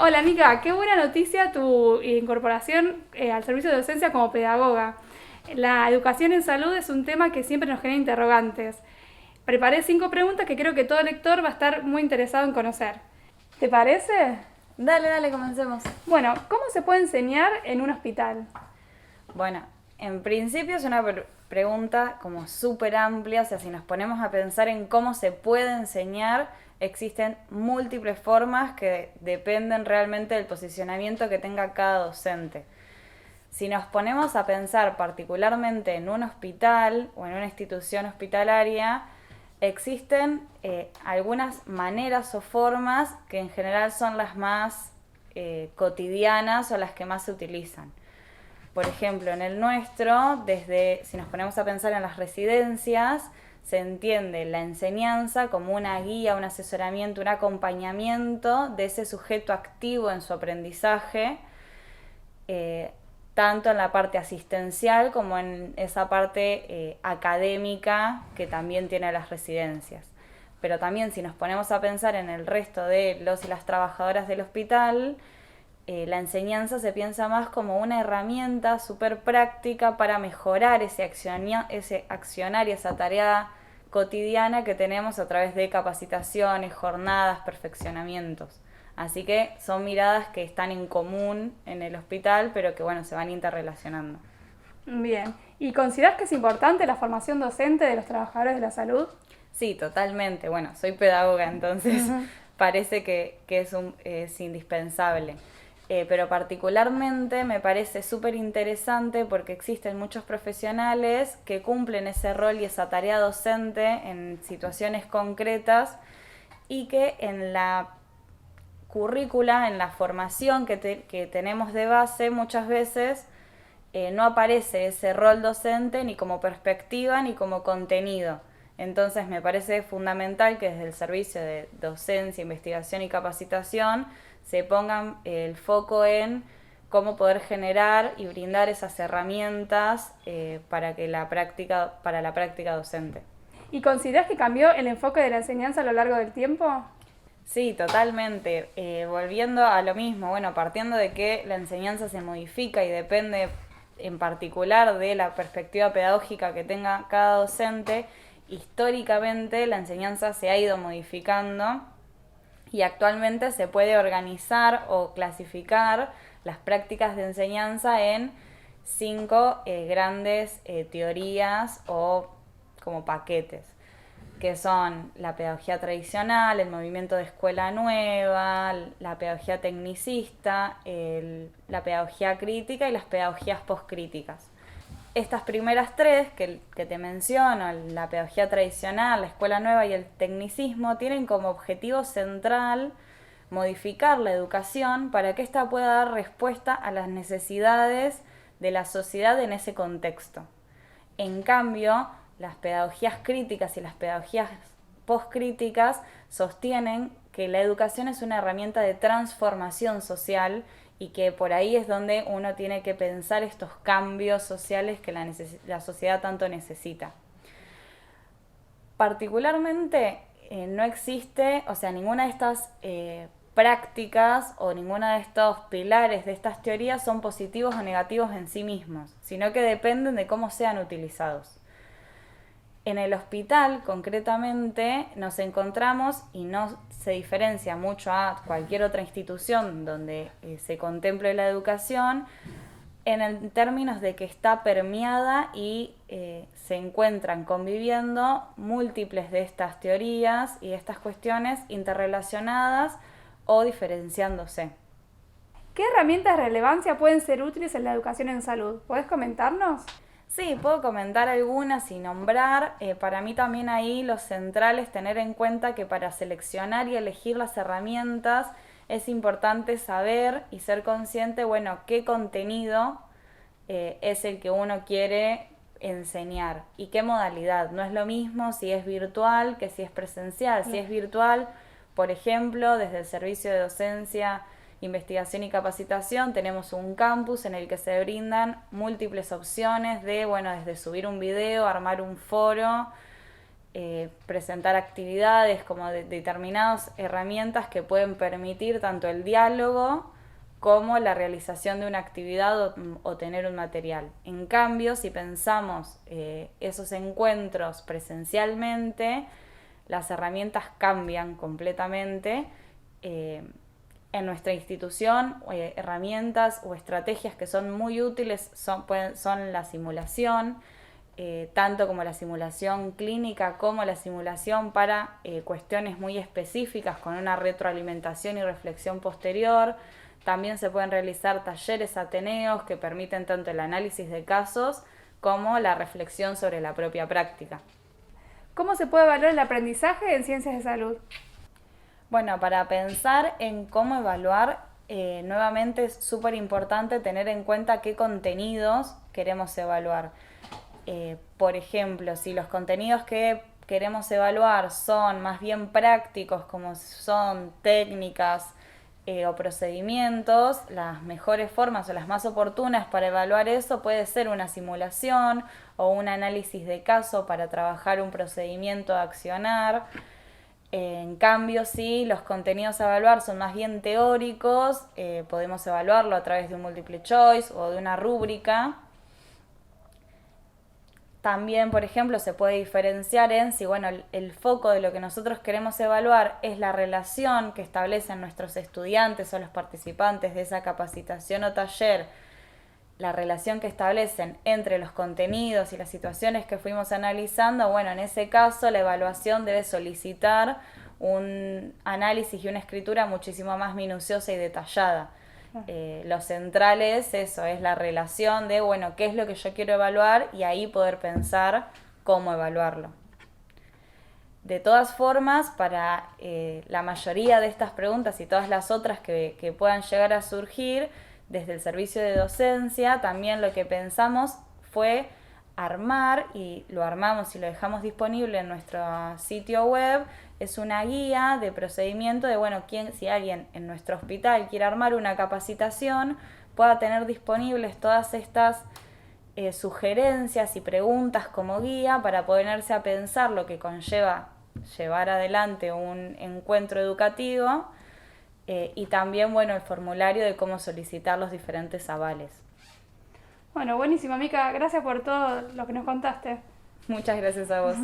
Hola Nica, qué buena noticia tu incorporación al servicio de docencia como pedagoga. La educación en salud es un tema que siempre nos genera interrogantes. Preparé 5 preguntas que creo que todo lector va a estar muy interesado en conocer. ¿Te parece? Dale, comencemos. Bueno, ¿cómo se puede enseñar en un hospital? Bueno, en principio es una pregunta como súper amplia, o sea, si nos ponemos a pensar en cómo se puede enseñar, existen múltiples formas que dependen realmente del posicionamiento que tenga cada docente. Si nos ponemos a pensar particularmente en un hospital o en una institución hospitalaria, existen algunas maneras o formas que en general son las más cotidianas o las que más se utilizan. Por ejemplo, en el nuestro, si nos ponemos a pensar en las residencias, se entiende la enseñanza como una guía, un asesoramiento, un acompañamiento de ese sujeto activo en su aprendizaje, tanto en la parte asistencial como en esa parte académica que también tiene las residencias. Pero también si nos ponemos a pensar en el resto de los y las trabajadoras del hospital, la enseñanza se piensa más como una herramienta súper práctica para mejorar ese accionar y esa tarea cotidiana que tenemos a través de capacitaciones, jornadas, perfeccionamientos. Así que son miradas que están en común en el hospital, pero que bueno, se van interrelacionando. Bien. ¿Y consideras que es importante la formación docente de los trabajadores de la salud? Sí, totalmente. Bueno, soy pedagoga, entonces parece que es indispensable. Pero particularmente me parece súper interesante porque existen muchos profesionales que cumplen ese rol y esa tarea docente en situaciones concretas y que en la currícula, en la formación que tenemos de base, muchas veces no aparece ese rol docente ni como perspectiva ni como contenido. Entonces me parece fundamental que desde el servicio de docencia, investigación y capacitación se pongan el foco en cómo poder generar y brindar esas herramientas para la práctica docente. ¿Y consideras que cambió el enfoque de la enseñanza a lo largo del tiempo? Sí, totalmente. Volviendo a lo mismo, bueno, partiendo de que la enseñanza se modifica y depende en particular de la perspectiva pedagógica que tenga cada docente, históricamente la enseñanza se ha ido modificando y actualmente se puede organizar o clasificar las prácticas de enseñanza en 5 grandes teorías o como paquetes, que son la pedagogía tradicional, el movimiento de escuela nueva, la pedagogía tecnicista, la pedagogía crítica y las pedagogías postcríticas. Estas primeras 3 que te menciono, la pedagogía tradicional, la escuela nueva y el tecnicismo, tienen como objetivo central modificar la educación para que ésta pueda dar respuesta a las necesidades de la sociedad en ese contexto. En cambio, las pedagogías críticas y las pedagogías postcríticas sostienen que la educación es una herramienta de transformación social y que por ahí es donde uno tiene que pensar estos cambios sociales que la sociedad tanto necesita. Particularmente no existe, o sea, ninguna de estas prácticas o ninguno de estos pilares de estas teorías son positivos o negativos en sí mismos, sino que dependen de cómo sean utilizados. En el hospital, concretamente, nos encontramos, y no se diferencia mucho a cualquier otra institución donde se contemple la educación, en términos de que está permeada y se encuentran conviviendo múltiples de estas teorías y estas cuestiones interrelacionadas o diferenciándose. ¿Qué herramientas de relevancia pueden ser útiles en la educación en salud? ¿Podés comentarnos? Sí, puedo comentar algunas y nombrar. Para mí también ahí lo central es tener en cuenta que para seleccionar y elegir las herramientas es importante saber y ser consciente, bueno, qué contenido es el que uno quiere enseñar y qué modalidad. No es lo mismo si es virtual que si es presencial. Si es virtual, por ejemplo, desde el servicio de docencia, investigación y capacitación tenemos un campus en el que se brindan múltiples opciones de, bueno, desde subir un video, armar un foro, presentar actividades como determinadas herramientas que pueden permitir tanto el diálogo como la realización de una actividad o tener un material. En cambio, si pensamos esos encuentros presencialmente, las herramientas cambian completamente. En nuestra institución, herramientas o estrategias que son muy útiles son la simulación, tanto como la simulación clínica como la simulación para cuestiones muy específicas con una retroalimentación y reflexión posterior. También se pueden realizar talleres ateneos que permiten tanto el análisis de casos como la reflexión sobre la propia práctica. ¿Cómo se puede evaluar el aprendizaje en ciencias de salud? Bueno, para pensar en cómo evaluar, nuevamente es súper importante tener en cuenta qué contenidos queremos evaluar. Por ejemplo, si los contenidos que queremos evaluar son más bien prácticos, como son técnicas o procedimientos, las mejores formas o las más oportunas para evaluar eso puede ser una simulación o un análisis de caso para trabajar un procedimiento a accionar. En cambio, si los contenidos a evaluar son más bien teóricos, podemos evaluarlo a través de un multiple choice o de una rúbrica. También, por ejemplo, se puede diferenciar en si el foco de lo que nosotros queremos evaluar es la relación que establecen nuestros estudiantes o los participantes de esa capacitación o taller, la relación que establecen entre los contenidos y las situaciones que fuimos analizando. Bueno, en ese caso la evaluación debe solicitar un análisis y una escritura muchísimo más minuciosa y detallada. Lo central es eso, es la relación de, qué es lo que yo quiero evaluar y ahí poder pensar cómo evaluarlo. De todas formas, para la mayoría de estas preguntas y todas las otras que puedan llegar a surgir, desde el servicio de docencia, también lo que pensamos fue armar, y lo armamos y lo dejamos disponible en nuestro sitio web, es una guía de procedimiento de, si alguien en nuestro hospital quiere armar una capacitación, pueda tener disponibles todas estas sugerencias y preguntas como guía para ponerse a pensar lo que conlleva llevar adelante un encuentro educativo y también, el formulario de cómo solicitar los diferentes avales. Bueno, buenísimo, Mica. Gracias por todo lo que nos contaste. Muchas gracias a vos.